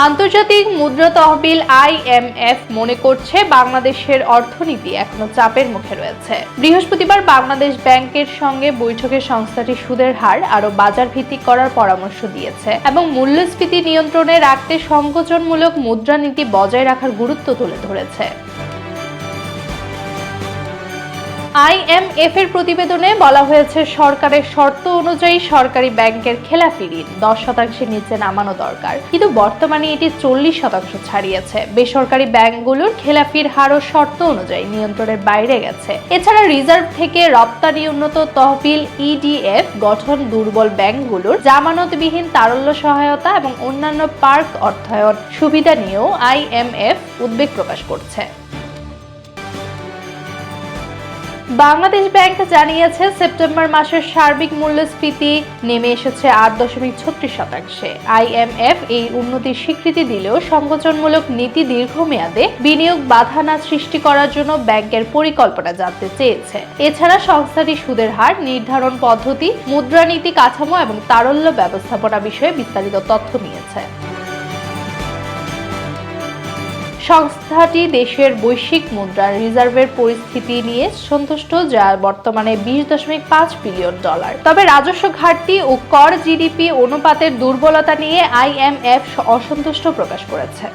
আন্তর্জাতিক মুদ্রা তহবিল IMF মনে করছে বাংলাদেশের অর্থনীতি এখনো চাপের মুখে রয়েছে। বৃহস্পতিবার বাংলাদেশ ব্যাংকের সঙ্গে বৈঠকে সংস্থাটি সুদের হার আরও বাজার ভিত্তিক করার পরামর্শ দিয়েছে এবং মূল্যস্ফীতি নিয়ন্ত্রণে রাখতে সংকোচনমূলক মুদ্রানীতি বজায় রাখার গুরুত্ব তুলে ধরেছে। IMF এর প্রতিবেদনে বলা হয়েছে, সরকারের শর্ত অনুযায়ী সরকারি ব্যাংকের খেলাপি ঋণ 10% নিচে নামানো দরকার, কিন্তু বর্তমানে এটি 40% ছাড়িয়েছে। বেসরকারি ব্যাংকগুলোর খেলাপির হারও শর্ত অনুযায়ী নিয়ন্ত্রণের বাইরে গেছে। এছাড়া রিজার্ভ থেকে রপ্তানি উন্নত তহবিল EDF গঠন, দুর্বল ব্যাংকগুলোর জামানতবিহীন তারল্য সহায়তা এবং অন্যান্য পার্ক অর্থায়ন সুবিধা নিয়েও IMF উদ্বেগ প্রকাশ করছে। বাংলাদেশ ব্যাংক জানিয়েছে, সেপ্টেম্বর মাসের সার্বিক মূল্যস্ফীতি নেমে এসেছে 8.36%। IMF এই উন্নতির স্বীকৃতি দিলেও সংকোচনমূলক নীতি দীর্ঘমেয়াদে বিনিয়োগ বাধা না সৃষ্টি করার জন্য ব্যাংকের পরিকল্পনা জানতে চেয়েছে। এছাড়া সংস্থাটি সুদের হার নির্ধারণ পদ্ধতি, মুদ্রানীতি কাঠামো এবং তারল্য ব্যবস্থাপনা বিষয়ে বিস্তারিত তথ্য নিয়েছে। সংস্থাটি দেশের বৈশ্বিক মুদ্রার রিজার্ভের পরিস্থিতি নিয়ে সন্তুষ্ট, যা বর্তমানে $20.5 বিলিয়ন। তবে রাজস্ব ঘাটতি ও কর GDP অনুপাতের দুর্বলতা নিয়ে IMF অসন্তুষ্ট প্রকাশ করেছে।